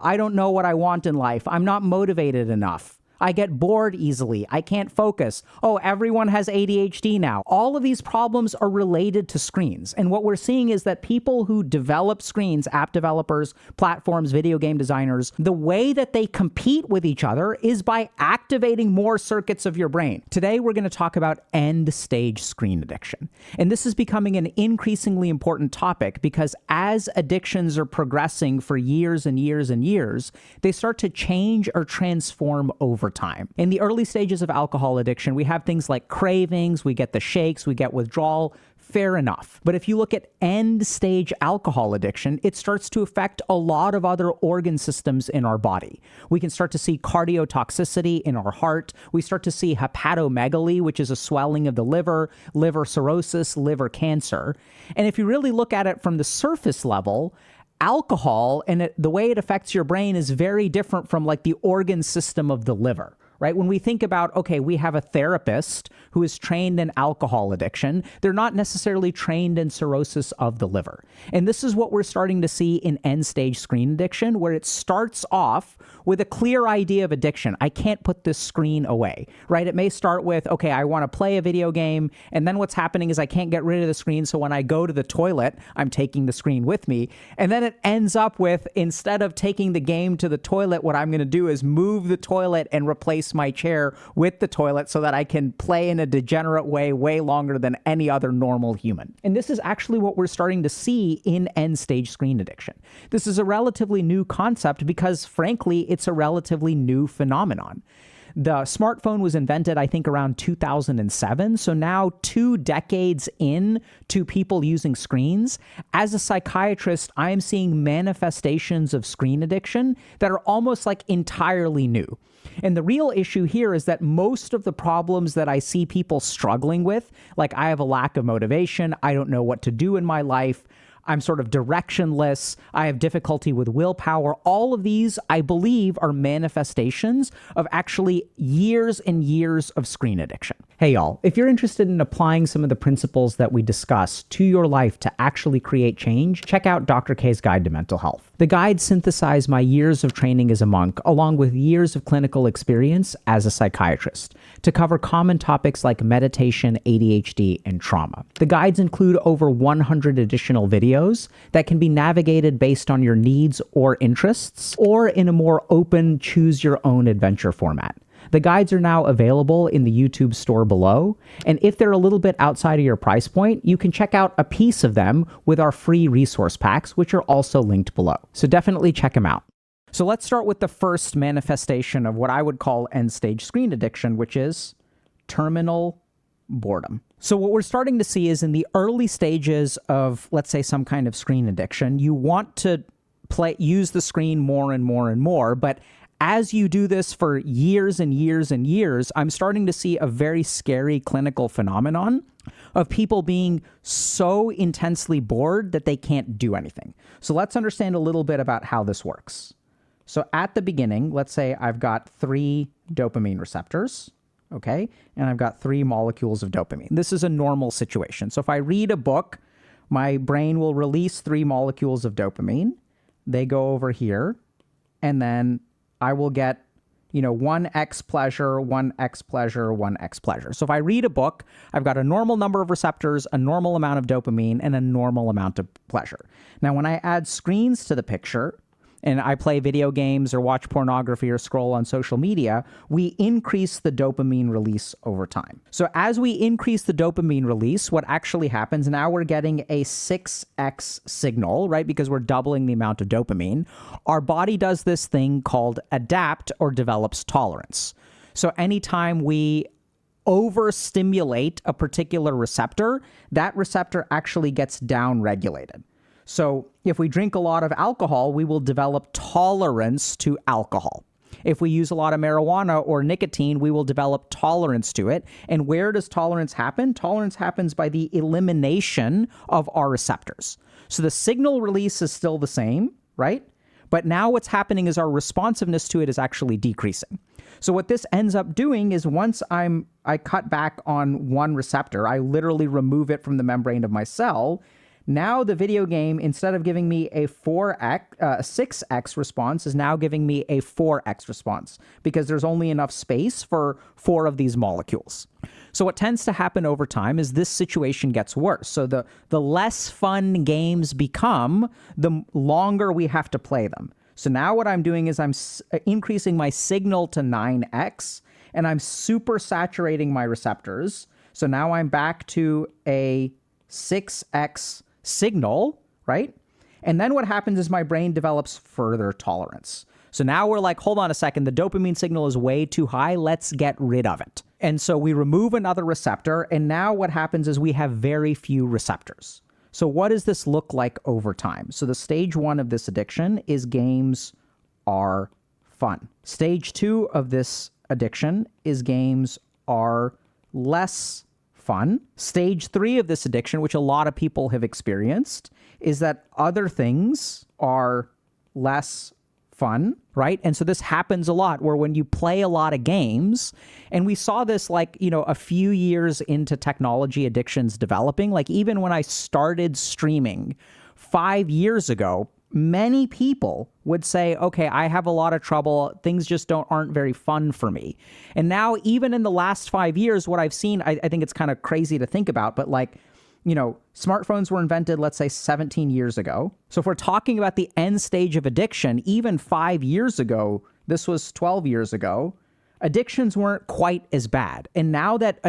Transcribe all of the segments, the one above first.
I don't know what I want in life. I'm not motivated enough. I get bored easily. I can't focus. Oh, everyone has ADHD now. All of these problems are related to screens. And what we're seeing is that people who develop screens, app developers, platforms, video game designers, the way that they compete with each other is by activating more circuits of your brain. Today, we're going to talk about end-stage screen addiction. And this is becoming an increasingly important topic because as addictions are progressing for years and years and years, they start to change or transform over time. In the early stages of alcohol addiction, we have things like cravings, we get the shakes, we get withdrawal. Fair enough. But if you look at end-stage alcohol addiction, it starts to affect a lot of other organ systems in our body. We can start to see cardiotoxicity in our heart. We start to see hepatomegaly, which is a swelling of the liver, liver cirrhosis, liver cancer. And if you really look at it from the surface level, alcohol and the way it affects your brain is very different from like the organ system of the liver, right? When we think about, okay, we have a therapist who is trained in alcohol addiction, they're not necessarily trained in cirrhosis of the liver. And this is what we're starting to see in end-stage screen addiction, where it starts off with a clear idea of addiction. I can't put this screen away, right? It may start with, okay, I want to play a video game, and then what's happening is I can't get rid of the screen, so when I go to the toilet, I'm taking the screen with me. And then it ends up with, instead of taking the game to the toilet, what I'm going to do is move the toilet and replace my chair with the toilet so that I can play in a degenerate way longer than any other normal human. And this is actually what we're starting to see in end-stage screen addiction. This is a relatively new concept because, frankly, it's a relatively new phenomenon. The smartphone was invented, I think, around 2007. So now 2 decades in to people using screens, as a psychiatrist, I am seeing manifestations of screen addiction that are almost like entirely new. And the real issue here is that most of the problems that I see people struggling with, like I have a lack of motivation, I don't know what to do in my life, I'm sort of directionless, I have difficulty with willpower. All of these, I believe, are manifestations of actually years and years of screen addiction. Hey y'all, if you're interested in applying some of the principles that we discuss to your life to actually create change, check out Dr. K's Guide to Mental Health. The guide synthesized my years of training as a monk, along with years of clinical experience as a psychiatrist, to cover common topics like meditation, ADHD, and trauma. The guides include over 100 additional videos that can be navigated based on your needs or interests, or in a more open, choose-your-own-adventure format. The guides are now available in the YouTube store below, and if they're a little bit outside of your price point, you can check out a piece of them with our free resource packs, which are also linked below. So definitely check them out. So let's start with the first manifestation of what I would call end-stage screen addiction, which is terminal boredom. So what we're starting to see is in the early stages of, let's say, some kind of screen addiction, you want to use the screen more and more and more, but as you do this for years and years and years, I'm starting to see a very scary clinical phenomenon of people being so intensely bored that they can't do anything. So let's understand a little bit about how this works. So at the beginning, let's say I've got 3 dopamine receptors, okay? And I've got 3 molecules of dopamine. This is a normal situation. So if I read a book, my brain will release 3 molecules of dopamine. They go over here, and then I will get, 1x pleasure, 1x pleasure, 1x pleasure. So if I read a book, I've got a normal number of receptors, a normal amount of dopamine, and a normal amount of pleasure. Now, when I add screens to the picture, and I play video games or watch pornography or scroll on social media, we increase the dopamine release over time. So as we increase the dopamine release, what actually happens, now we're getting a 6x signal, right? Because we're doubling the amount of dopamine. Our body does this thing called adapt or develops tolerance. So anytime we overstimulate a particular receptor, that receptor actually gets downregulated. So if we drink a lot of alcohol, we will develop tolerance to alcohol. If we use a lot of marijuana or nicotine, we will develop tolerance to it. And where does tolerance happen? Tolerance happens by the elimination of our receptors. So the signal release is still the same, right? But now what's happening is our responsiveness to it is actually decreasing. So what this ends up doing is once I cut back on one receptor, I literally remove it from the membrane of my cell. Now the video game, instead of giving me a 6x response, is now giving me a 4x response because there's only enough space for 4 of these molecules. So what tends to happen over time is this situation gets worse. So the less fun games become, the longer we have to play them. So now what I'm doing is I'm increasing my signal to 9x, and I'm super saturating my receptors. So now I'm back to a 6x signal, right? And then what happens is my brain develops further tolerance. So now we're like, hold on a second, the dopamine signal is way too high, let's get rid of it. And so we remove another receptor, and now what happens is we have very few receptors. So what does this look like over time? So the stage 1 of this addiction is games are fun. Stage 2 of this addiction is games are less fun. Stage 3 of this addiction, which a lot of people have experienced, is that other things are less fun, right? And so this happens a lot where when you play a lot of games, and we saw this like, a few years into technology addictions developing, like even when I started streaming 5 years ago, many people would say, okay, I have a lot of trouble. Things just aren't very fun for me. And now even in the last 5 years, what I've seen, I think it's kind of crazy to think about, but like, smartphones were invented, let's say 17 years ago. So if we're talking about the end stage of addiction, even 5 years ago, this was 12 years ago, addictions weren't quite as bad. And now that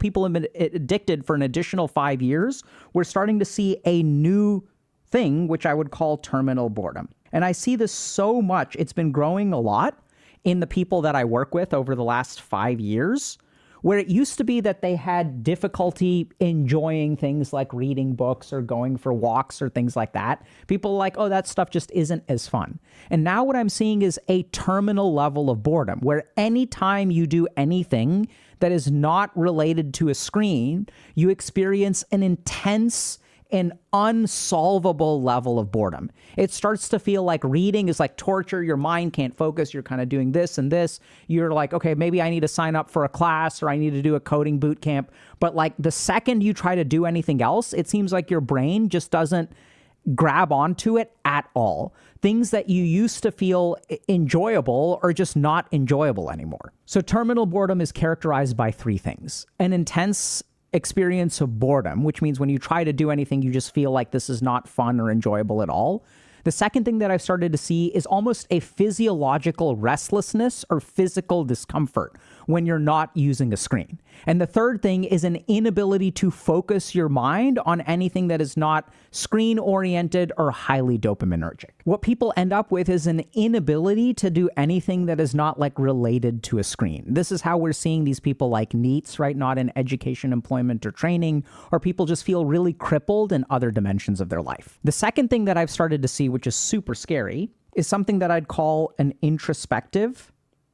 people have been addicted for an additional 5 years, we're starting to see a new thing, which I would call terminal boredom. And I see this so much. It's been growing a lot in the people that I work with over the last 5 years, where it used to be that they had difficulty enjoying things like reading books or going for walks or things like that. People are like, oh, that stuff just isn't as fun. And now what I'm seeing is a terminal level of boredom, where anytime you do anything that is not related to a screen, you experience an intense an unsolvable level of boredom. It starts to feel like reading is like torture. Your mind can't focus. You're kind of doing this and this. You're like, okay, maybe I need to sign up for a class or I need to do a coding boot camp. But like the second you try to do anything else, it seems like your brain just doesn't grab onto it at all. Things that you used to feel enjoyable are just not enjoyable anymore. So terminal boredom is characterized by 3 things: an intense experience of boredom, which means when you try to do anything, you just feel like this is not fun or enjoyable at all. The second thing that I've started to see is almost a physiological restlessness or physical discomfort when you're not using a screen. And the third thing is an inability to focus your mind on anything that is not screen-oriented or highly dopaminergic. What people end up with is an inability to do anything that is not like related to a screen. This is how we're seeing these people like NEETs, right? Not in education, employment, or training, or people just feel really crippled in other dimensions of their life. The second thing that I've started to see, which is super scary, is something that I'd call an introspective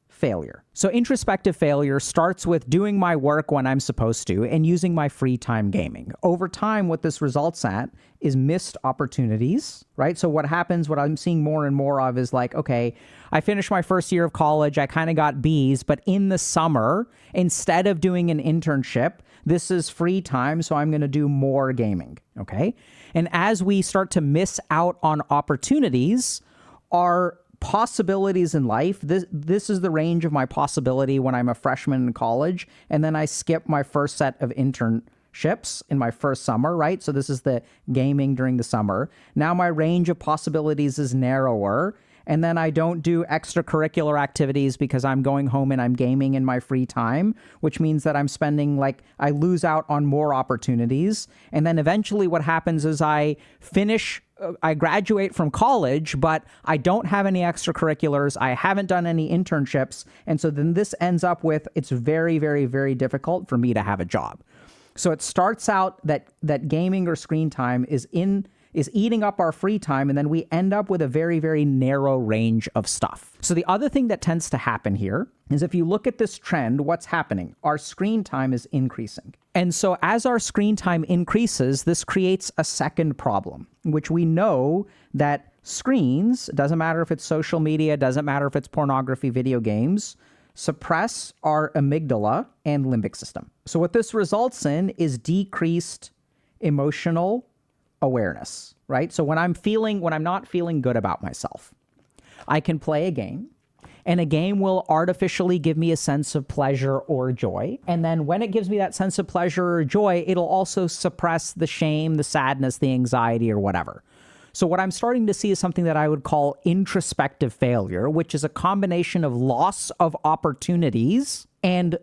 failure. So introspective failure starts with doing my work when I'm supposed to and using my free time gaming. Over time, what this results at is missed opportunities, right? So what happens, what I'm seeing more and more of is like, okay, I finished my first year of college, I kind of got B's, but in the summer, instead of doing an internship, this is free time, so I'm going to do more gaming, okay? And as we start to miss out on opportunities, our possibilities in life, this is the range of my possibility when I'm a freshman in college, and then I skip my first set of internships in my first summer, right? So this is the gaming during the summer. Now my range of possibilities is narrower, and then I don't do extracurricular activities because I'm going home and I'm gaming in my free time, which means that I'm spending I lose out on more opportunities. And then eventually what happens is I graduate from college, but I don't have any extracurriculars. I haven't done any internships. And so then this ends up with, it's very, very, very difficult for me to have a job. So it starts out that gaming or screen time is eating up our free time, and then we end up with a very, very narrow range of stuff. So the other thing that tends to happen here is if you look at this trend, what's happening? Our screen time is increasing. And so as our screen time increases, this creates a second problem, which we know that screens, doesn't matter if it's social media, doesn't matter if it's pornography, video games, suppress our amygdala and limbic system. So what this results in is decreased emotional awareness, right? So when I'm not feeling good about myself, I can play a game, and a game will artificially give me a sense of pleasure or joy. And then when it gives me that sense of pleasure or joy, it'll also suppress the shame, the sadness, the anxiety, or whatever. So what I'm starting to see is something that I would call introspective failure, which is a combination of loss of opportunities and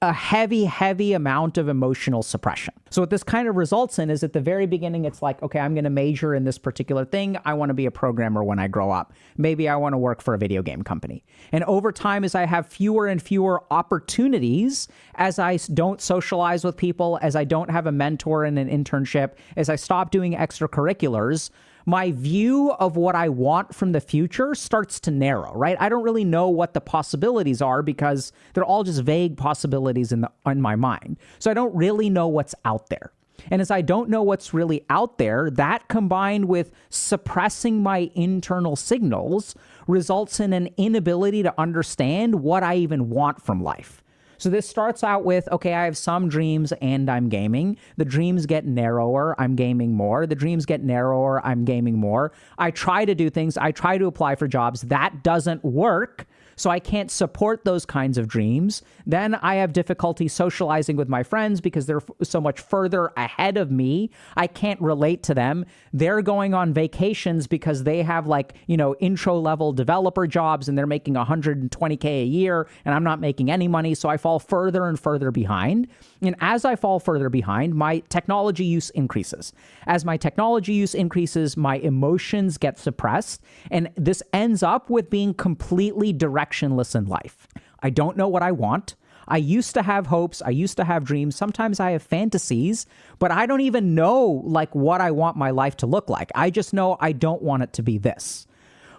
a heavy amount of emotional suppression. So what this kind of results in is at the very beginning, it's like, okay, I'm going to major in this particular thing. I want to be a programmer when I grow up. Maybe I want to work for a video game company. And over time, as I have fewer and fewer opportunities, as I don't socialize with people, as I don't have a mentor and an internship, as I stop doing extracurriculars, my view of what I want from the future starts to narrow, right? I don't really know what the possibilities are because they're all just vague possibilities in my mind. So I don't really know what's out there. And as I don't know what's really out there, that combined with suppressing my internal signals results in an inability to understand what I even want from life. So this starts out with, okay, I have some dreams and I'm gaming. The dreams get narrower, I'm gaming more. The dreams get narrower, I'm gaming more. I try to do things, I try to apply for jobs. That doesn't work. So I can't support those kinds of dreams. Then I have difficulty socializing with my friends because they're so much further ahead of me. I can't relate to them. They're going on vacations because they have intro level developer jobs and they're making $120K a year and I'm not making any money. So I fall further and further behind. And as I fall further behind, my technology use increases. As my technology use increases, my emotions get suppressed. And this ends up with being completely directionless in life. I don't know what I want. I used to have hopes. I used to have dreams. Sometimes I have fantasies, but I don't even know what I want my life to look like. I just know I don't want it to be this.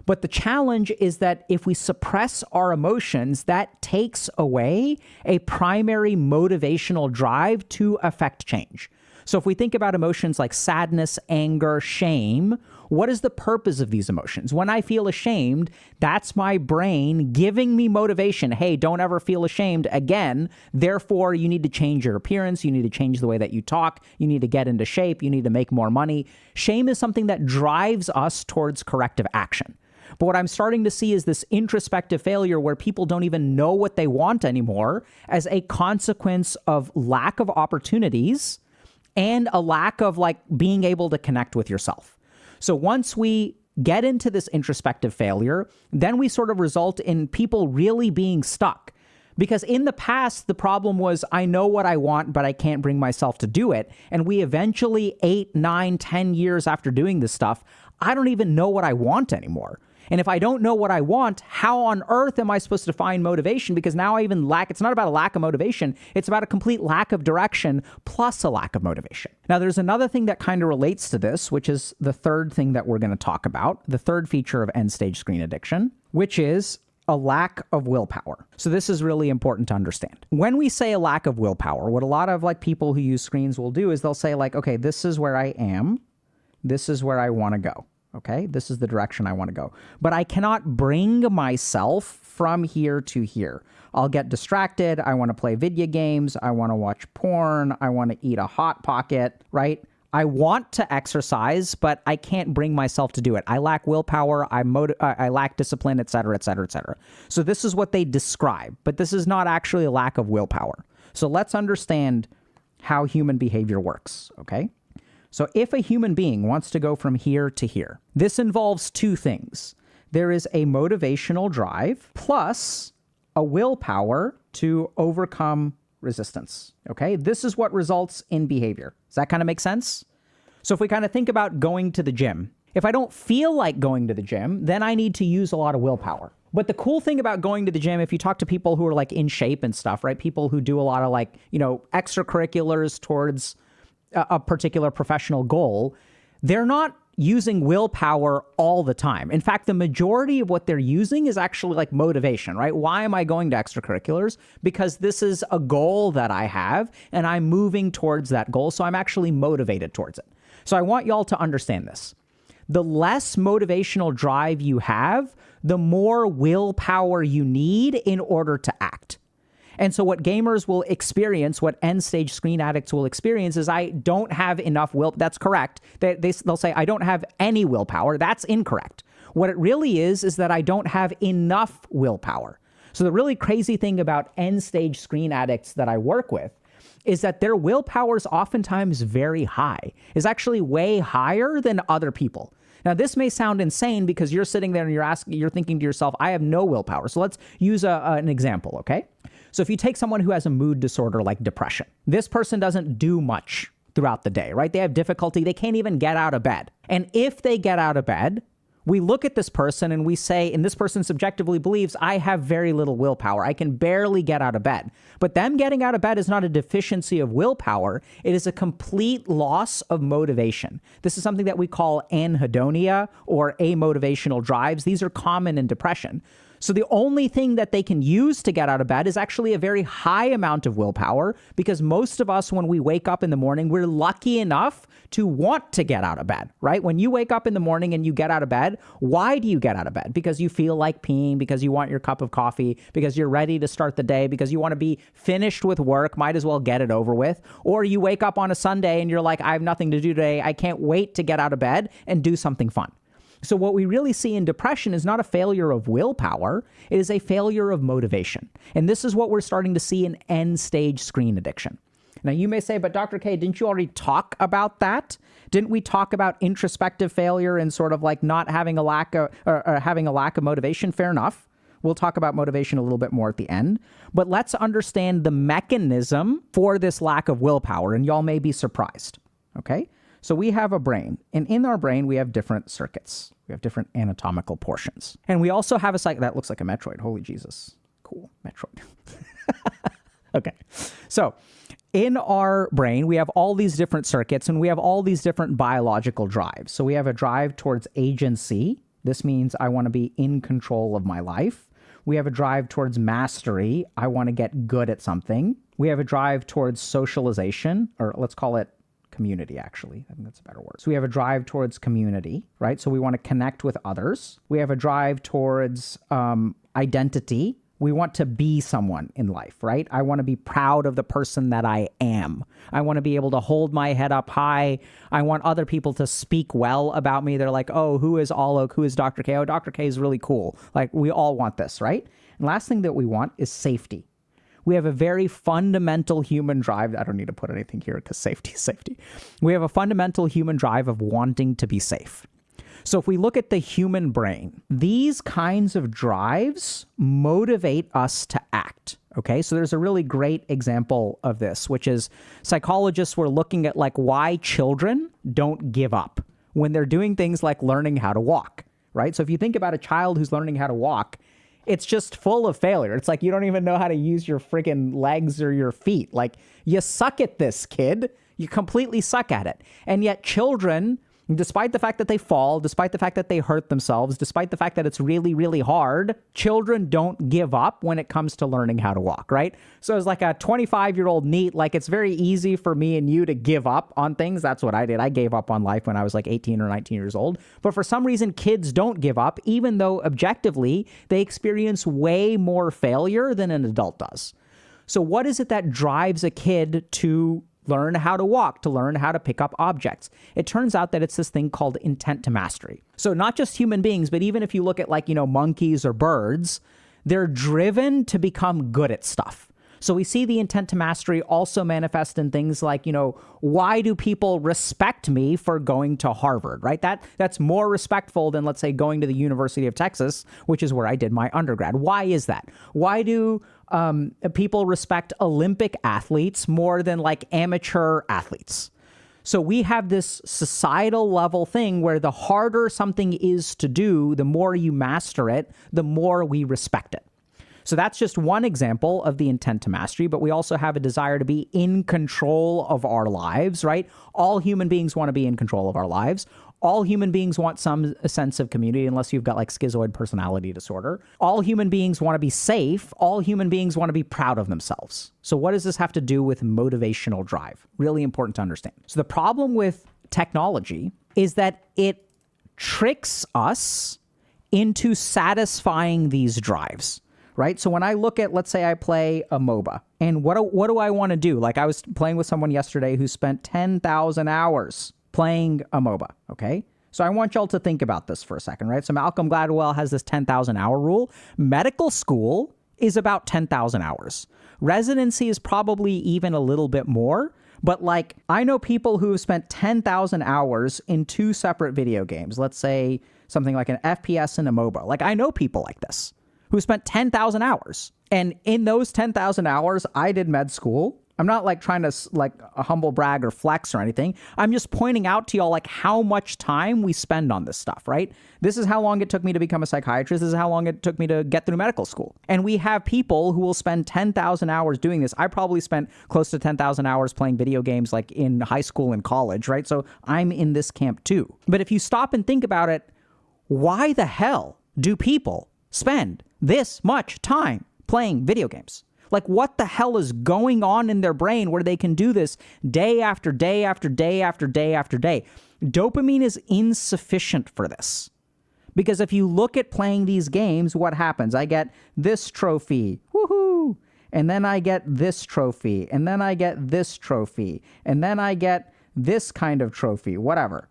But the challenge is that if we suppress our emotions, that takes away a primary motivational drive to affect change. So if we think about emotions like sadness, anger, shame, what is the purpose of these emotions? When I feel ashamed, that's my brain giving me motivation. Hey, don't ever feel ashamed again. Therefore, you need to change your appearance. You need to change the way that you talk. You need to get into shape. You need to make more money. Shame is something that drives us towards corrective action. But what I'm starting to see is this introspective failure where people don't even know what they want anymore as a consequence of lack of opportunities and a lack of being able to connect with yourself. So once we get into this introspective failure, then we sort of result in people really being stuck. Because in the past, the problem was I know what I want, but I can't bring myself to do it. And we eventually 8, 9, 10 years after doing this stuff, I don't even know what I want anymore. And if I don't know what I want, how on earth am I supposed to find motivation? Because now I even it's not about a lack of motivation. It's about a complete lack of direction plus a lack of motivation. Now, there's another thing that kind of relates to this, which is the third thing that we're going to talk about, the third feature of end-stage screen addiction, which is a lack of willpower. So this is really important to understand. When we say a lack of willpower, what a lot of people who use screens will do is they'll say okay, this is where I am. This is where I want to go. Okay, this is the direction I want to go. But I cannot bring myself from here to here. I'll get distracted. I want to play video games. I want to watch porn. I want to eat a Hot Pocket, right? I want to exercise, but I can't bring myself to do it. I lack willpower. I lack discipline, et cetera, et cetera, et cetera. So this is what they describe, but this is not actually a lack of willpower. So let's understand how human behavior works, okay? So if a human being wants to go from here to here, this involves two things. There is a motivational drive plus a willpower to overcome resistance, okay? This is what results in behavior. Does that kind of make sense? So if we kind of think about going to the gym, if I don't feel like going to the gym, then I need to use a lot of willpower. But the cool thing about going to the gym, if you talk to people who are in shape and stuff, right? People who do a lot of extracurriculars towards a particular professional goal, they're not using willpower all the time. In fact, the majority of what they're using is actually motivation, right? Why am I going to extracurriculars? Because this is a goal that I have and I'm moving towards that goal. So I'm actually motivated towards it. So I want y'all to understand this. The less motivational drive you have, the more willpower you need in order to act. And so what gamers will experience, what end-stage screen addicts will experience is I don't have enough will. That's correct. They'll say, I don't have any willpower. That's incorrect. What it really is that I don't have enough willpower. So the really crazy thing about end-stage screen addicts that I work with is that their willpower is oftentimes very high, is actually way higher than other people. Now, this may sound insane because you're sitting there and you're thinking to yourself, I have no willpower. So let's use an example, okay? So if you take someone who has a mood disorder like depression, this person doesn't do much throughout the day, right? They have difficulty. They can't even get out of bed. And if they get out of bed, we look at this person and we say, and this person subjectively believes, I have very little willpower. I can barely get out of bed. But them getting out of bed is not a deficiency of willpower. It is a complete loss of motivation. This is something that we call anhedonia or amotivational drives. These are common in depression. So the only thing that they can use to get out of bed is actually a very high amount of willpower, because most of us, when we wake up in the morning, we're lucky enough to want to get out of bed, right? When you wake up in the morning and you get out of bed, why do you get out of bed? Because you feel like peeing, because you want your cup of coffee, because you're ready to start the day, because you want to be finished with work, might as well get it over with. Or you wake up on a Sunday and you're like, I have nothing to do today. I can't wait to get out of bed and do something fun. So what we really see in depression is not a failure of willpower, it is a failure of motivation. And this is what we're starting to see in end-stage screen addiction. Now, you may say, but Dr. K, didn't you already talk about that? Didn't we talk about introspective failure and sort of like not having a lack of, or having a lack of motivation? Fair enough. We'll talk about motivation a little bit more at the end. But let's understand the mechanism for this lack of willpower, and y'all may be surprised, okay? So we have a brain, and in our brain, we have different circuits. We have different anatomical portions. And we also have a cycle that looks like a Metroid. Holy Jesus. Cool. Metroid. Okay. So in our brain, we have all these different circuits, and we have all these different biological drives. So we have a drive towards agency. This means I want to be in control of my life. We have a drive towards mastery. I want to get good at something. We have a drive towards socialization, or let's call it community, actually. I think that's a better word. So we have a drive towards community, right? So we want to connect with others. We have a drive towards identity. We want to be someone in life, right? I want to be proud of the person that I am. I want to be able to hold my head up high. I want other people to speak well about me. They're like, oh, who is Alok? Who is Dr. K? Oh, Dr. K is really cool. Like, we all want this, right? And last thing that we want is safety. We have a very fundamental human drive. I don't need to put anything here because safety is safety. We have a fundamental human drive of wanting to be safe. So if we look at the human brain, these kinds of drives motivate us to act. Okay, so there's a really great example of this, which is psychologists were looking at like why children don't give up when they're doing things like learning how to walk, right? So if you think about a child who's learning how to walk, it's just full of failure. It's like you don't even know how to use your friggin' legs or your feet. Like, you suck at this, kid. You completely suck at it. And yet children, despite the fact that they fall, despite the fact that they hurt themselves, despite the fact that it's really, really hard, children don't give up when it comes to learning how to walk, right? So as like a 25-year-old NEET, like it's very easy for me and you to give up on things. That's what I did. I gave up on life when I was like 18 or 19 years old. But for some reason, kids don't give up, even though objectively they experience way more failure than an adult does. So what is it that drives a kid to learn how to walk, to learn how to pick up objects? It turns out that it's this thing called intent to mastery. So not just human beings, but even if you look at like, monkeys or birds, they're driven to become good at stuff. So we see the intent to mastery also manifest in things like, why do people respect me for going to Harvard, right? That's more respectful than, let's say, going to the University of Texas, which is where I did my undergrad. Why is that? Why do people respect Olympic athletes more than like amateur athletes? So we have this societal level thing where the harder something is to do, the more you master it, the more we respect it. So that's just one example of the intent to mastery, but we also have a desire to be in control of our lives, right? All human beings want to be in control of our lives. All human beings want a sense of community, unless you've got like schizoid personality disorder. All human beings want to be safe. All human beings want to be proud of themselves. So what does this have to do with motivational drive? Really important to understand. So the problem with technology is that it tricks us into satisfying these drives. right? So when I look at, let's say I play a MOBA, and what do I want to do? Like I was playing with someone yesterday who spent 10,000 hours playing a MOBA, okay? So I want y'all to think about this for a second, right? So Malcolm Gladwell has this 10,000 hour rule. Medical school is about 10,000 hours. Residency is probably even a little bit more. But like, I know people who have spent 10,000 hours in 2 separate video games. Let's say something like an FPS and a MOBA. Like, I know people like this who spent 10,000 hours. And in those 10,000 hours, I did med school. I'm not like trying to like a humble brag or flex or anything. I'm just pointing out to y'all like how much time we spend on this stuff, right? This is how long it took me to become a psychiatrist. This is how long it took me to get through medical school. And we have people who will spend 10,000 hours doing this. I probably spent close to 10,000 hours playing video games like in high school and college, right? So I'm in this camp too. But if you stop and think about it, why the hell do people spend this much time playing video games? Like, what the hell is going on in their brain where they can do this day after day after day after day after day? Dopamine is insufficient for this. Because if you look at playing these games, what happens? I get this trophy, woohoo! And then I get this trophy, and then I get this trophy, and then I get this kind of trophy, whatever,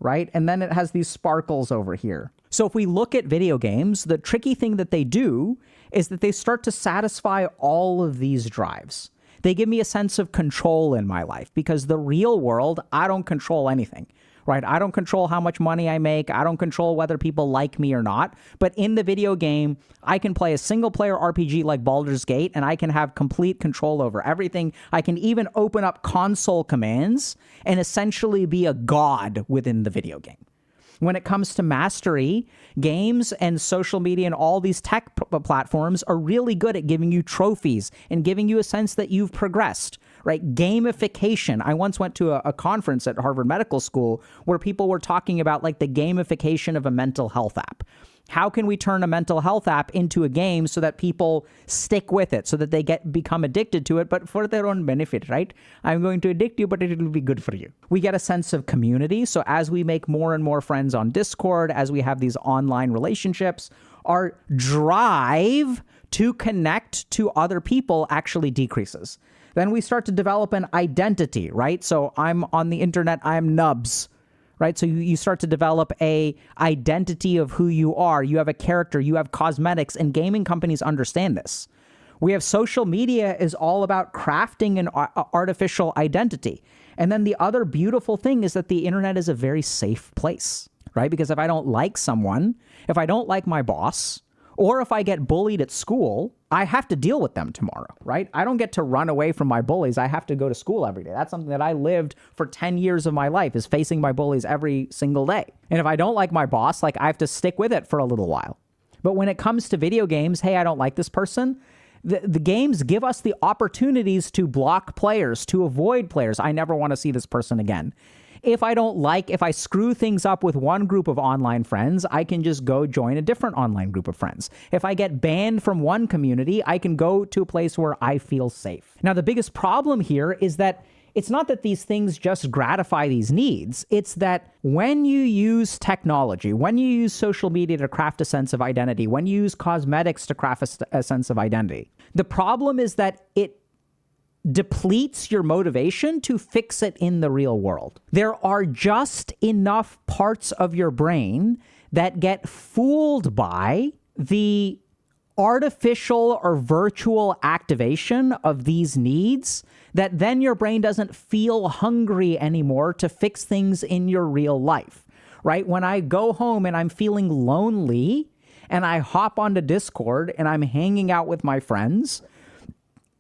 right? And then it has these sparkles over here. So if we look at video games, the tricky thing that they do is that they start to satisfy all of these drives. They give me a sense of control in my life because the real world, I don't control anything, right? I don't control how much money I make. I don't control whether people like me or not. But in the video game, I can play a single player RPG like Baldur's Gate and I can have complete control over everything. I can even open up console commands and essentially be a god within the video game. When it comes to mastery, games and social media and all these tech platforms are really good at giving you trophies and giving you a sense that you've progressed, right? Gamification. I once went to a conference at Harvard Medical School where people were talking about like the gamification of a mental health app. How can we turn a mental health app into a game so that people stick with it, so that they become addicted to it, but for their own benefit, right? I'm going to addict you, but it will be good for you. We get a sense of community. So as we make more and more friends on Discord, as we have these online relationships, our drive to connect to other people actually decreases. Then we start to develop an identity, right? So I'm on the internet, I'm Nubs. Right? So you start to develop a identity of who you are. You have a character, you have cosmetics, and gaming companies understand this. We have social media is all about crafting an artificial identity. And then the other beautiful thing is that the internet is a very safe place, right? Because if I don't like someone, if I don't like my boss, or if I get bullied at school, I have to deal with them tomorrow, right? I don't get to run away from my bullies. I have to go to school every day. That's something that I lived for 10 years of my life, is facing my bullies every single day. And if I don't like my boss, like I have to stick with it for a little while. But when it comes to video games, hey, I don't like this person. The games give us the opportunities to block players, to avoid players. I never want to see this person again. If I screw things up with one group of online friends, I can just go join a different online group of friends. If I get banned from one community, I can go to a place where I feel safe. Now, the biggest problem here is that it's not that these things just gratify these needs. It's that when you use technology, when you use social media to craft a sense of identity, when you use cosmetics to craft a sense of identity, the problem is that it depletes your motivation to fix it in the real world. There are just enough parts of your brain that get fooled by the artificial or virtual activation of these needs that then your brain doesn't feel hungry anymore to fix things in your real life, right? When I go home and I'm feeling lonely and I hop onto Discord and I'm hanging out with my friends,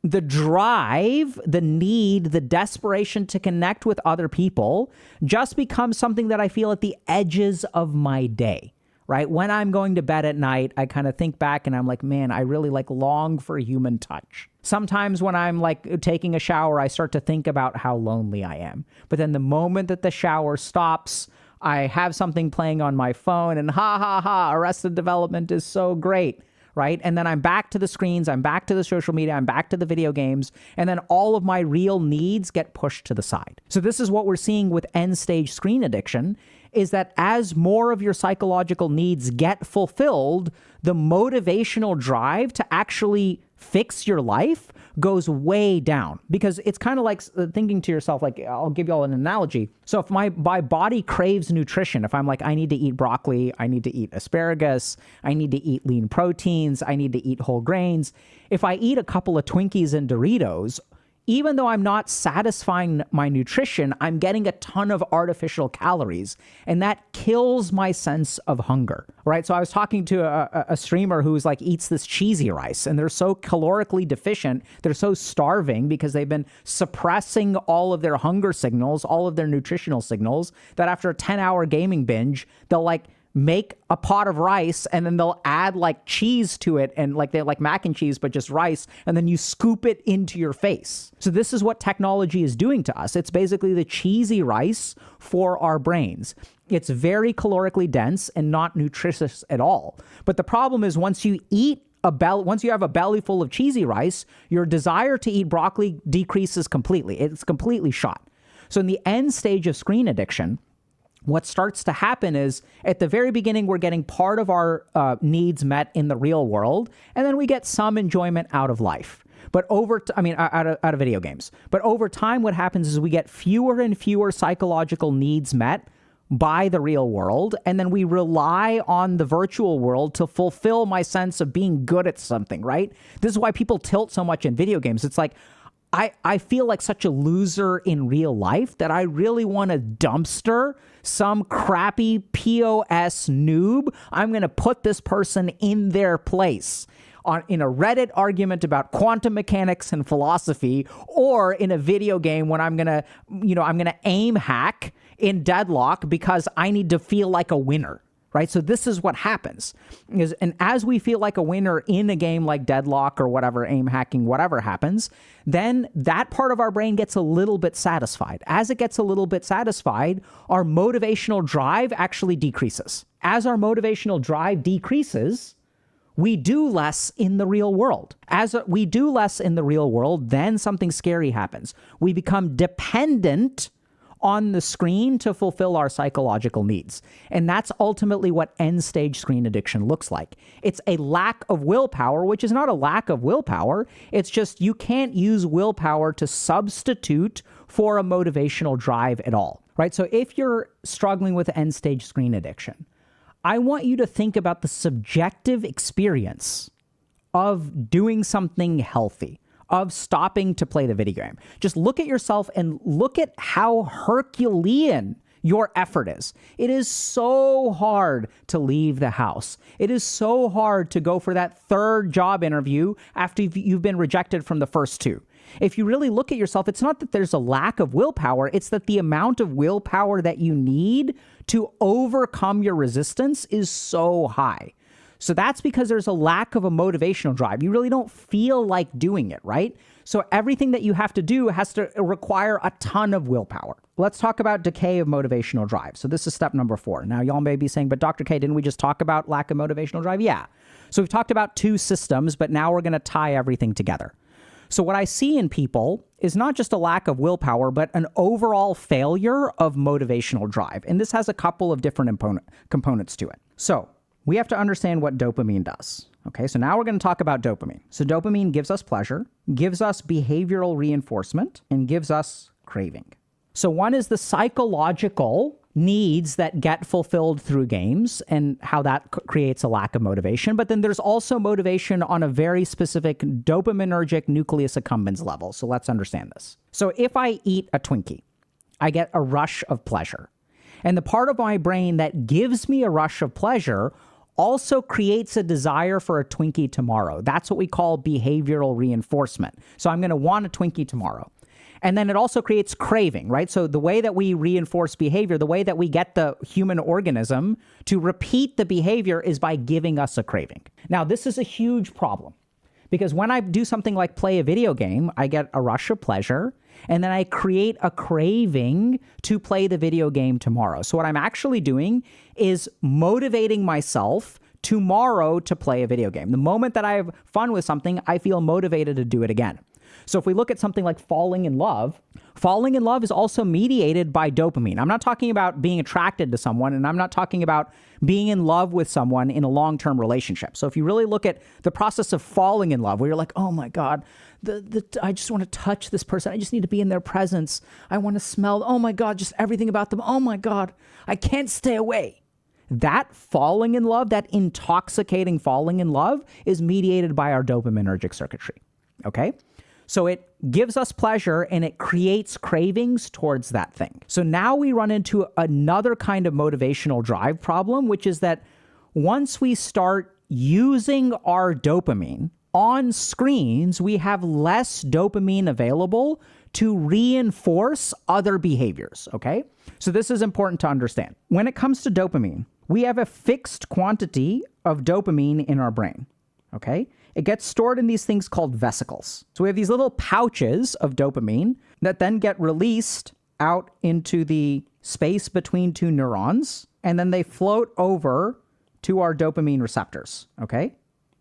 the drive, the need, the desperation to connect with other people just becomes something that I feel at the edges of my day, right? When I'm going to bed at night, I kind of think back and I'm like, man, I really long for human touch. Sometimes when I'm taking a shower, I start to think about how lonely I am. But then the moment that the shower stops, I have something playing on my phone and Arrested Development is so great. Right? And then I'm back to the screens, I'm back to the social media, I'm back to the video games, and then all of my real needs get pushed to the side. So this is what we're seeing with end-stage screen addiction. is that as more of your psychological needs get fulfilled, the motivational drive to actually fix your life goes way down. Because it's kind of like thinking to yourself, like, I'll give you all an analogy. So if my body craves nutrition, if I'm like, I need to eat broccoli, I need to eat asparagus, I need to eat lean proteins, I need to eat whole grains. If I eat a couple of Twinkies and Doritos, even though I'm not satisfying my nutrition, I'm getting a ton of artificial calories, and that kills my sense of hunger, right? So I was talking to a streamer who's like eats this cheesy rice, and they're so calorically deficient, they're so starving because they've been suppressing all of their hunger signals, all of their nutritional signals, that after a 10-hour gaming binge, they'll like make a pot of rice and then they'll add like cheese to it, and like they like mac and cheese, but just rice. And then you scoop it into your face. So this is what technology is doing to us. It's basically the cheesy rice for our brains. It's very calorically dense and not nutritious at all. But the problem is once you have a belly full of cheesy rice, your desire to eat broccoli decreases completely. It's completely shot. So in the end stage of screen addiction, what starts to happen is at the very beginning, we're getting part of our needs met in the real world, and then we get some enjoyment out of life. But out of video games. But over time, what happens is we get fewer and fewer psychological needs met by the real world, and then we rely on the virtual world to fulfill my sense of being good at something, right? This is why people tilt so much in video games. It's like, I feel like such a loser in real life that I really want to dumpster some crappy POS noob. I'm going to put this person in their place in a Reddit argument about quantum mechanics and philosophy, or in a video game when I'm going to aim hack in Deadlock because I need to feel like a winner. Right? So this is what happens. And as we feel like a winner in a game like Deadlock or whatever, aim hacking, whatever happens, then that part of our brain gets a little bit satisfied. As it gets a little bit satisfied, our motivational drive actually decreases. As our motivational drive decreases, we do less in the real world. As we do less in the real world, then something scary happens. We become dependent on the screen to fulfill our psychological needs. And that's ultimately what end-stage screen addiction looks like. It's a lack of willpower, which is not a lack of willpower. It's just you can't use willpower to substitute for a motivational drive at all, right? So if you're struggling with end-stage screen addiction, I want you to think about the subjective experience of doing something healthy, of stopping to play the video game. Just look at yourself and look at how Herculean your effort is. It is so hard to leave the house. It is so hard to go for that third job interview after you've been rejected from the first two. If you really look at yourself, it's not that there's a lack of willpower, it's that the amount of willpower that you need to overcome your resistance is so high. So that's because there's a lack of a motivational drive. You really don't feel like doing it, right? So everything that you have to do has to require a ton of willpower. Let's talk about decay of motivational drive. So this is step number 4. Now, y'all may be saying, but Dr. K, didn't we just talk about lack of motivational drive? Yeah. So we've talked about 2 systems, but now we're going to tie everything together. So what I see in people is not just a lack of willpower, but an overall failure of motivational drive. And this has a couple of different components to it. So we have to understand what dopamine does. Okay, so now we're going to talk about dopamine. So dopamine gives us pleasure, gives us behavioral reinforcement, and gives us craving. So one is the psychological needs that get fulfilled through games and how that creates a lack of motivation. But then there's also motivation on a very specific dopaminergic nucleus accumbens level. So let's understand this. So if I eat a Twinkie, I get a rush of pleasure. And the part of my brain that gives me a rush of pleasure also creates a desire for a Twinkie tomorrow. That's what we call behavioral reinforcement. So I'm going to want a Twinkie tomorrow. And then it also creates craving, right? So the way that we reinforce behavior, the way that we get the human organism to repeat the behavior is by giving us a craving. Now, this is a huge problem because when I do something like play a video game, I get a rush of pleasure and then I create a craving to play the video game tomorrow. So what I'm actually doing is motivating myself tomorrow to play a video game. The moment that I have fun with something, I feel motivated to do it again. So if we look at something like falling in love is also mediated by dopamine. I'm not talking about being attracted to someone, and I'm not talking about being in love with someone in a long-term relationship. So if you really look at the process of falling in love, where you're like, oh my God, I just want to touch this person. I just need to be in their presence. I want to smell, oh my God, just everything about them. Oh my God, I can't stay away. That falling in love, that intoxicating falling in love, is mediated by our dopaminergic circuitry, okay? So it gives us pleasure and it creates cravings towards that thing. So now we run into another kind of motivational drive problem, which is that once we start using our dopamine on screens, we have less dopamine available to reinforce other behaviors, okay? So this is important to understand. When it comes to dopamine, we have a fixed quantity of dopamine in our brain, okay? It gets stored in these things called vesicles. So we have these little pouches of dopamine that then get released out into the space between two neurons, and then they float over to our dopamine receptors, okay?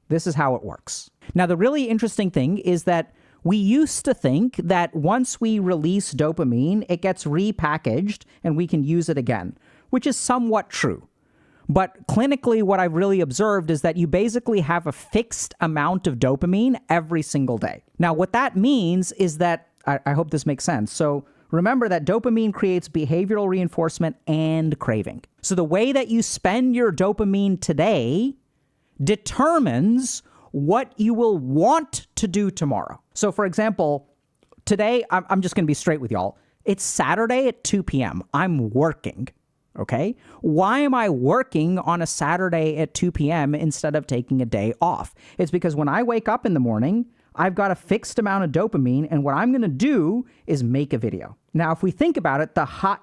This is how it works. Now, the really interesting thing is that we used to think that once we release dopamine, it gets repackaged and we can use it again, which is somewhat true. But clinically, what I've really observed is that you basically have a fixed amount of dopamine every single day. Now, what that means is that, I hope this makes sense. So remember that dopamine creates behavioral reinforcement and craving. So the way that you spend your dopamine today determines what you will want to do tomorrow. So for example, today, I'm just going to be straight with y'all. It's Saturday at 2 p.m. I'm working. Okay? Why am I working on a Saturday at 2 p.m. instead of taking a day off? It's because when I wake up in the morning, I've got a fixed amount of dopamine, and what I'm going to do is make a video. Now, if we think about it,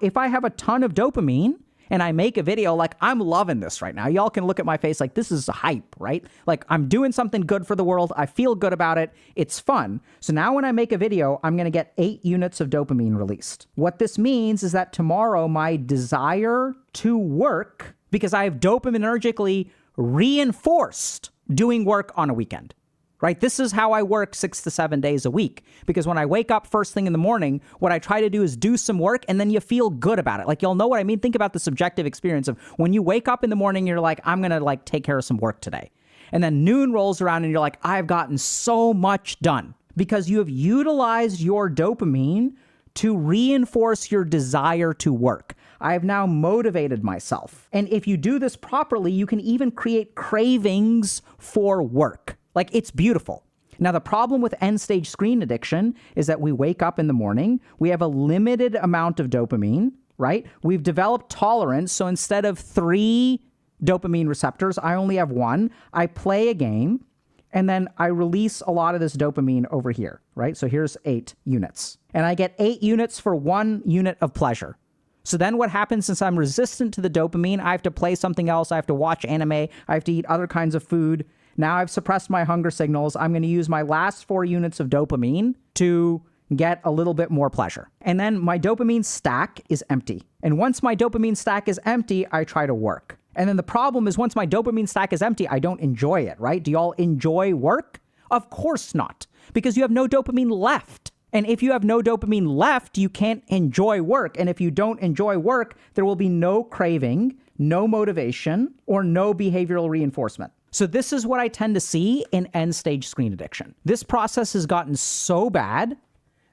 if I have a ton of dopamine and I make a video, like, I'm loving this right now. Y'all can look at my face like this is a hype, right? Like, I'm doing something good for the world. I feel good about it. It's fun. So now when I make a video, I'm going to get 8 units of dopamine released. What this means is that tomorrow my desire to work, because I have dopaminergically reinforced doing work on a weekend. Right? This is how I work 6 to 7 days a week. Because when I wake up first thing in the morning, what I try to do is do some work, and then you feel good about it. Like, y'all know what I mean? Think about the subjective experience of when you wake up in the morning, you're like, I'm going to like take care of some work today. And then noon rolls around and you're like, I've gotten so much done, because you have utilized your dopamine to reinforce your desire to work. I have now motivated myself. And if you do this properly, you can even create cravings for work. Like, it's beautiful. Now, the problem with end-stage screen addiction is that we wake up in the morning, we have a limited amount of dopamine, right? We've developed tolerance, so instead of 3 dopamine receptors, I only have 1. I play a game, and then I release a lot of this dopamine over here, right? So here's 8 units. And I get 8 units for 1 unit of pleasure. So then what happens, since I'm resistant to the dopamine, I have to play something else, I have to watch anime, I have to eat other kinds of food. Now I've suppressed my hunger signals. I'm going to use my last 4 units of dopamine to get a little bit more pleasure. And then my dopamine stack is empty. And once my dopamine stack is empty, I try to work. And then the problem is, once my dopamine stack is empty, I don't enjoy it, right? Do y'all enjoy work? Of course not, because you have no dopamine left. And if you have no dopamine left, you can't enjoy work. And if you don't enjoy work, there will be no craving, no motivation, or no behavioral reinforcement. So this is what I tend to see in end-stage screen addiction. This process has gotten so bad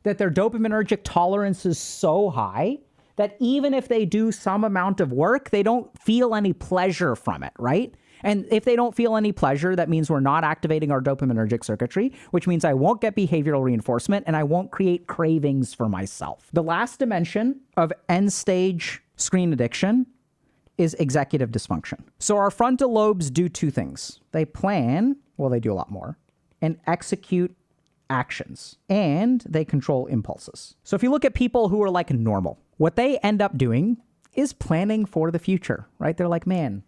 that their dopaminergic tolerance is so high that even if they do some amount of work, they don't feel any pleasure from it, right? And if they don't feel any pleasure, that means we're not activating our dopaminergic circuitry, which means I won't get behavioral reinforcement and I won't create cravings for myself. The last dimension of end-stage screen addiction is executive dysfunction. So our frontal lobes do 2 things. They plan, well, they do a lot more, and execute actions, and they control impulses. So if you look at people who are like normal, what they end up doing is planning for the future, right? They're like, man,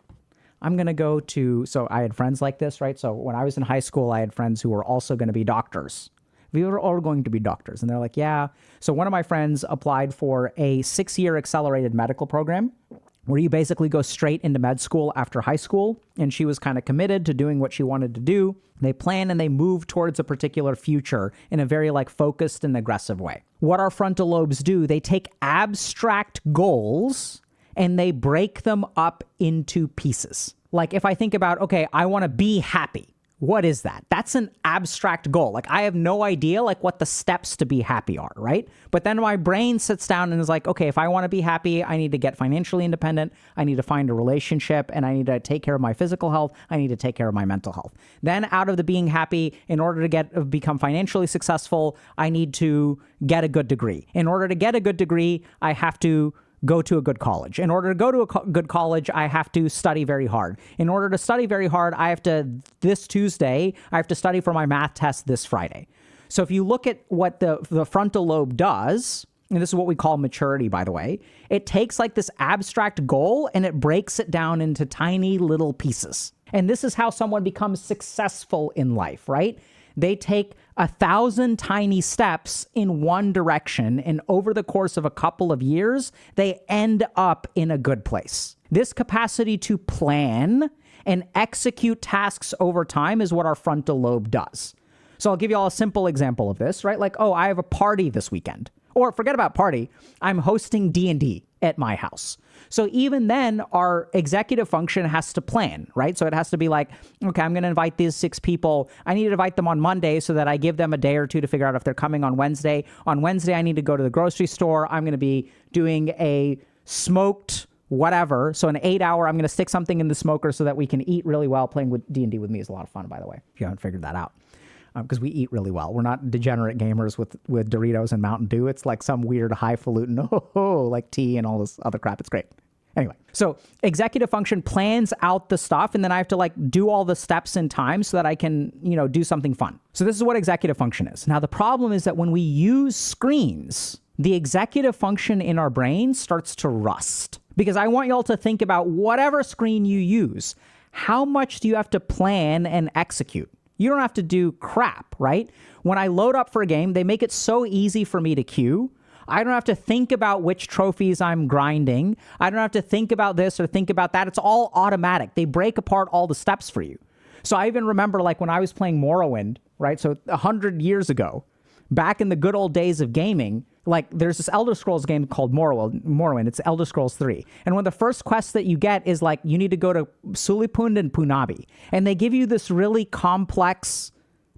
I'm going to go to, so I had friends like this, right? So when I was in high school, I had friends who were also going to be doctors. We were all going to be doctors. And they're like, yeah. So one of my friends applied for a 6-year accelerated medical program where you basically go straight into med school after high school. And she was kind of committed to doing what she wanted to do. They plan and they move towards a particular future in a very like focused and aggressive way. What our frontal lobes do, they take abstract goals and they break them up into pieces. Like if I think about, okay, I want to be happy. What is that? That's an abstract goal. Like I have no idea like what the steps to be happy are, right? But then my brain sits down and is like, okay, if I want to be happy, I need to get financially independent. I need to find a relationship and I need to take care of my physical health. I need to take care of my mental health. Then out of the being happy, in order to become financially successful, I need to get a good degree. In order to get a good degree, I have to go to a good college. In order to go to a good college, I have to study very hard. In order to study very hard, this Tuesday, I have to study for my math test this Friday. So if you look at what the frontal lobe does, and this is what we call maturity, by the way, it takes like this abstract goal and it breaks it down into tiny little pieces. And this is how someone becomes successful in life, right? They take 1,000 tiny steps in one direction, and over the course of a couple of years, they end up in a good place. This capacity to plan and execute tasks over time is what our frontal lobe does. So I'll give you all a simple example of this, right? Like, oh, I have a party this weekend. Or forget about party, I'm hosting D&D at my house. So even then, our executive function has to plan, right? So it has to be like, okay, I'm going to invite these 6 people. I need to invite them on Monday so that I give them a day or two to figure out if they're coming on Wednesday. On Wednesday, I need to go to the grocery store. I'm going to be doing a smoked whatever. So an 8-hour, I'm going to stick something in the smoker so that we can eat really well. Playing with D&D with me is a lot of fun, by the way, if you haven't figured that out. Because we eat really well. We're not degenerate gamers with Doritos and Mountain Dew. It's like some weird highfalutin, like tea and all this other crap. It's great. Anyway, so executive function plans out the stuff, and then I have to like do all the steps in time so that I can, do something fun. So this is what executive function is. Now, the problem is that when we use screens, the executive function in our brain starts to rust. Because I want you all to think about whatever screen you use, how much do you have to plan and execute? You don't have to do crap, right? When I load up for a game, they make it so easy for me to queue. I don't have to think about which trophies I'm grinding. I don't have to think about this or think about that. It's all automatic. They break apart all the steps for you. So I even remember like when I was playing Morrowind, right? So 100 years ago, back in the good old days of gaming, like there's this Elder Scrolls game called Morrowind. It's Elder Scrolls 3. And one of the first quests that you get is like, you need to go to Sulipund and Punabi. And they give you this really complex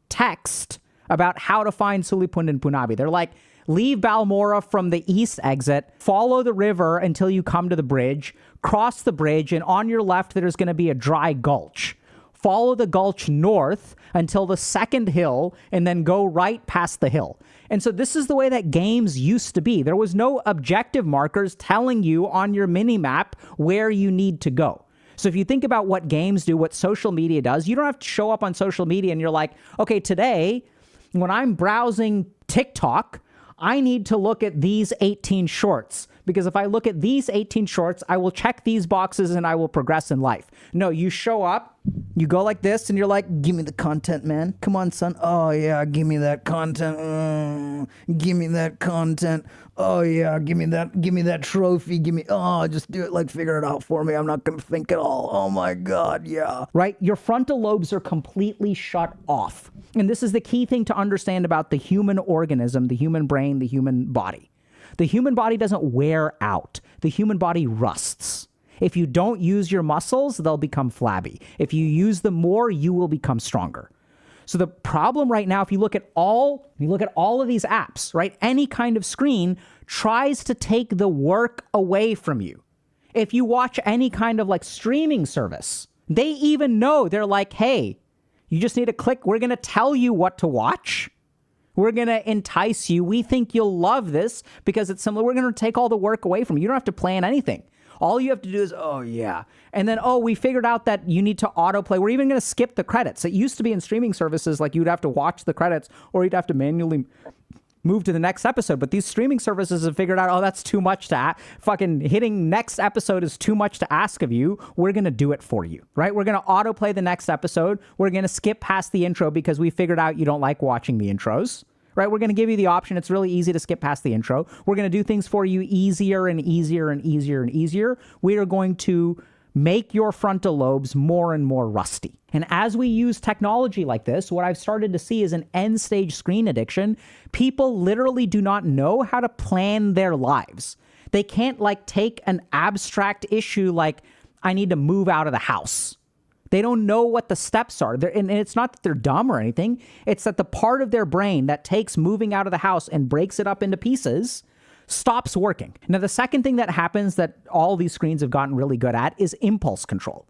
text about how to find Sulipund and Punabi. They're like, leave Balmora from the east exit, follow the river until you come to the bridge, cross the bridge, and on your left, there's going to be a dry gulch. Follow the gulch north until the second hill, and then go right past the hill. And so this is the way that games used to be. There was no objective markers telling you on your mini map where you need to go. So if you think about what games do, what social media does, you don't have to show up on social media and you're like, okay, today, when I'm browsing TikTok, I need to look at these 18 shorts, because if I look at these 18 shorts, I will check these boxes and I will progress in life. No, you show up, you go like this, and you're like, give me the content, man. Come on, son. Oh, yeah, give me that content. Give me that content. Oh, yeah, give me that trophy. Just do it, like, figure it out for me. I'm not going to think at all. Oh, my God, yeah. Right? Your frontal lobes are completely shut off. And this is the key thing to understand about the human organism, the human brain, the human body. The human body doesn't wear out. The human body rusts. If you don't use your muscles, they'll become flabby. If you use them more, you will become stronger. So the problem right now, if you look at all of these apps, right? Any kind of screen tries to take the work away from you. If you watch any kind of like streaming service, they even know, they're like, hey, you just need to click. We're going to tell you what to watch. We're going to entice you. We think you'll love this because it's similar. We're going to take all the work away from you. You don't have to plan anything. All you have to do is, oh, yeah. And then, we figured out that you need to autoplay. We're even going to skip the credits. It used to be in streaming services, like you'd have to watch the credits or you'd have to manually move to the next episode. But these streaming services have figured out, that's too much to fucking hitting next episode is too much to ask of you. We're going to do it for you, right? We're going to autoplay the next episode. We're going to skip past the intro because we figured out you don't like watching the intros, right? We're going to give you the option. It's really easy to skip past the intro. We're going to do things for you easier and easier and easier and easier. We are going to make your frontal lobes more and more rusty. And as we use technology like this, what I've started to see is an end-stage screen addiction. People literally do not know how to plan their lives. They can't take an abstract issue like, I need to move out of the house. They don't know what the steps are. And it's not that they're dumb or anything. It's that the part of their brain that takes moving out of the house and breaks it up into pieces stops working. Now, the second thing that happens that all these screens have gotten really good at is impulse control.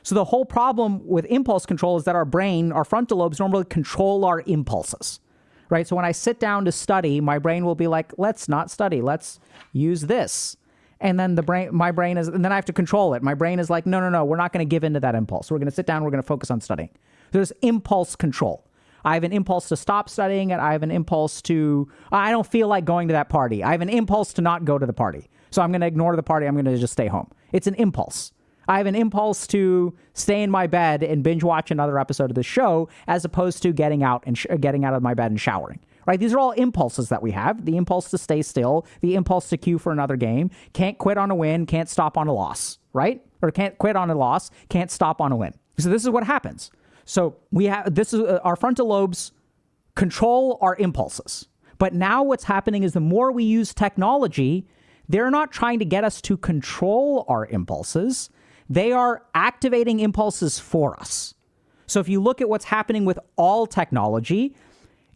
So the whole problem with impulse control is that our brain, our frontal lobes normally control our impulses, right? So when I sit down to study, my brain will be like, let's not study. Let's use this. And then and then I have to control it. My brain is like, no, we're not going to give into that impulse. We're going to sit down. We're going to focus on studying. There's impulse control. I have an impulse to stop studying, and I have an impulse to, I don't feel like going to that party. I have an impulse to not go to the party. So I'm going to ignore the party. I'm going to just stay home. It's an impulse. I have an impulse to stay in my bed and binge watch another episode of the show, as opposed to getting out of my bed and showering. Right? These are all impulses that we have. The impulse to stay still, the impulse to queue for another game, can't quit on a win, can't stop on a loss, right? Or can't quit on a loss, can't stop on a win. So this is what happens. So our frontal lobes control our impulses. But now what's happening is the more we use technology, they're not trying to get us to control our impulses. They are activating impulses for us. So if you look at what's happening with all technology,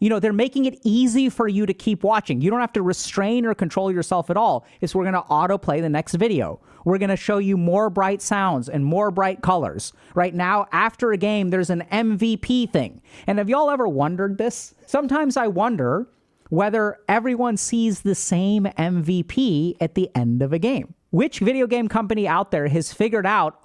they're making it easy for you to keep watching. You don't have to restrain or control yourself at all. We're going to autoplay the next video. We're going to show you more bright sounds and more bright colors. Right now, after a game, there's an MVP thing. And have y'all ever wondered this? Sometimes I wonder whether everyone sees the same MVP at the end of a game. Which video game company out there has figured out,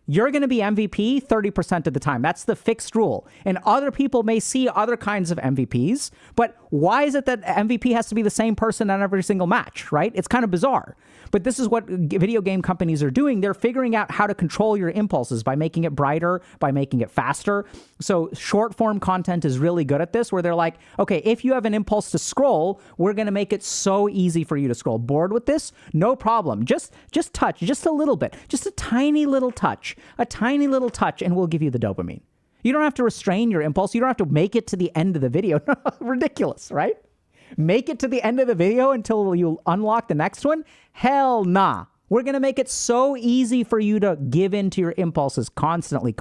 you're going to be MVP 30% of the time. That's the fixed rule. And other people may see other kinds of MVPs, but why is it that MVP has to be the same person on every single match, right? It's kind of bizarre. But this is what video game companies are doing. They're figuring out how to control your impulses by making it brighter, by making it faster. So short form content is really good at this, where they're like, okay, if you have an impulse to scroll, we're going to make it so easy for you to scroll. Bored with this? No problem. Just touch, just a little bit, just a tiny little touch, and we'll give you the dopamine. You don't have to restrain your impulse. You don't have to make it to the end of the video. Ridiculous, right? Make it to the end of the video until you unlock the next one? Hell nah. We're going to make it so easy for you to give into your impulses constantly.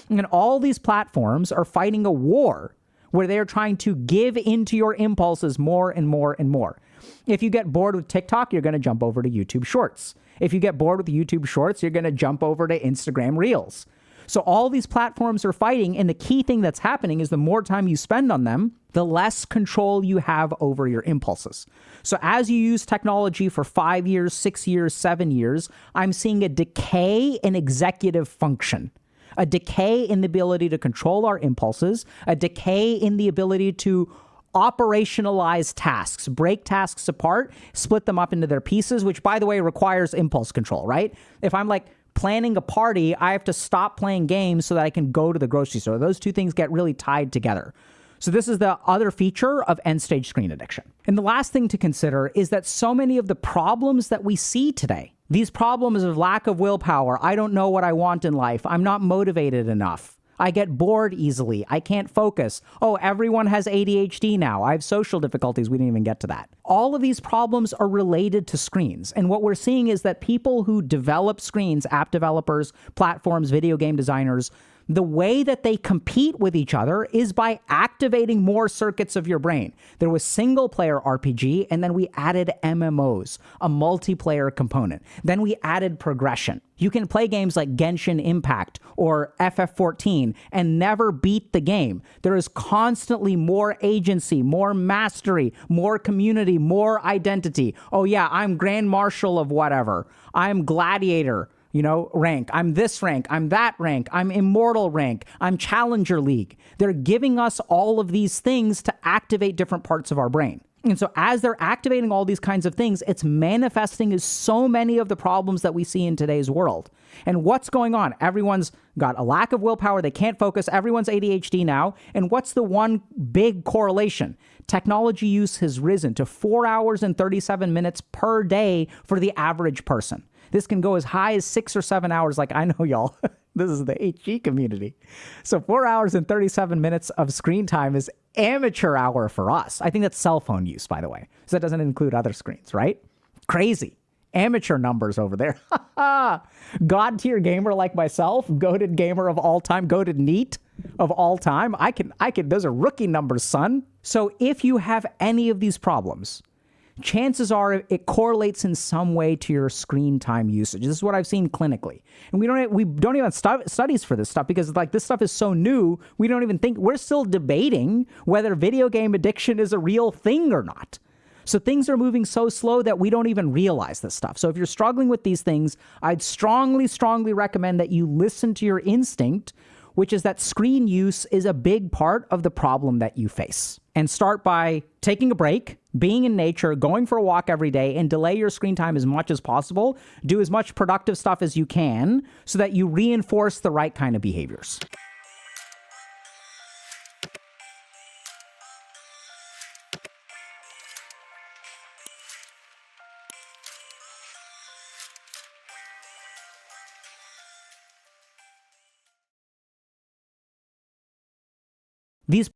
And all these platforms are fighting a war where they're trying to give into your impulses more and more and more. If you get bored with TikTok, you're going to jump over to YouTube Shorts. If you get bored with YouTube Shorts, you're going to jump over to Instagram Reels. So all these platforms are fighting, and the key thing that's happening is the more time you spend on them, the less control you have over your impulses. So as you use technology for 5 years, 6 years, 7 years, I'm seeing a decay in executive function, a decay in the ability to control our impulses, a decay in the ability to operationalize tasks, break tasks apart, split them up into their pieces, which, by the way, requires impulse control, right? If I'm planning a party, I have to stop playing games so that I can go to the grocery store. Those two things get really tied together. So this is the other feature of end-stage screen addiction. And the last thing to consider is that so many of the problems that we see today, these problems of lack of willpower, I don't know what I want in life, I'm not motivated enough, I get bored easily, I can't focus, oh, everyone has ADHD now, I have social difficulties, we didn't even get to that. All of these problems are related to screens. And what we're seeing is that people who develop screens, app developers, platforms, video game designers, the way that they compete with each other is by activating more circuits of your brain. There was single player RPG, and then we added MMOs, a multiplayer component. Then we added progression. You can play games like Genshin Impact or FF14 and never beat the game. There is constantly more agency, more mastery, more community, more identity. Oh yeah, I'm Grand Marshal of whatever. I'm Gladiator, rank. I'm this rank. I'm that rank. I'm Immortal rank. I'm Challenger League. They're giving us all of these things to activate different parts of our brain. And so as they're activating all these kinds of things, it's manifesting as so many of the problems that we see in today's world. And what's going on? Everyone's got a lack of willpower. They can't focus. Everyone's ADHD now. And what's the one big correlation? Technology use has risen to 4 hours and 37 minutes per day for the average person. This can go as high as 6 or 7 hours. Like, I know y'all, this is the HG community. So 4 hours and 37 minutes of screen time is amateur hour for us. I think that's cell phone use, by the way. So that doesn't include other screens, right? Crazy. Amateur numbers over there. God tier gamer like myself, goated gamer of all time, goated NEET of all time. I can, those are rookie numbers, son. So if you have any of these problems, chances are it correlates in some way to your screen time usage. This is what I've seen clinically. And we don't even have studies for this stuff because like this stuff is so new, we don't even think, we're still debating whether video game addiction is a real thing or not. So things are moving so slow that we don't even realize this stuff. So if you're struggling with these things, I'd strongly, strongly recommend that you listen to your instinct, which is that screen use is a big part of the problem that you face. And start by taking a break, being in nature, going for a walk every day, and delay your screen time as much as possible. Do as much productive stuff as you can so that you reinforce the right kind of behaviors. These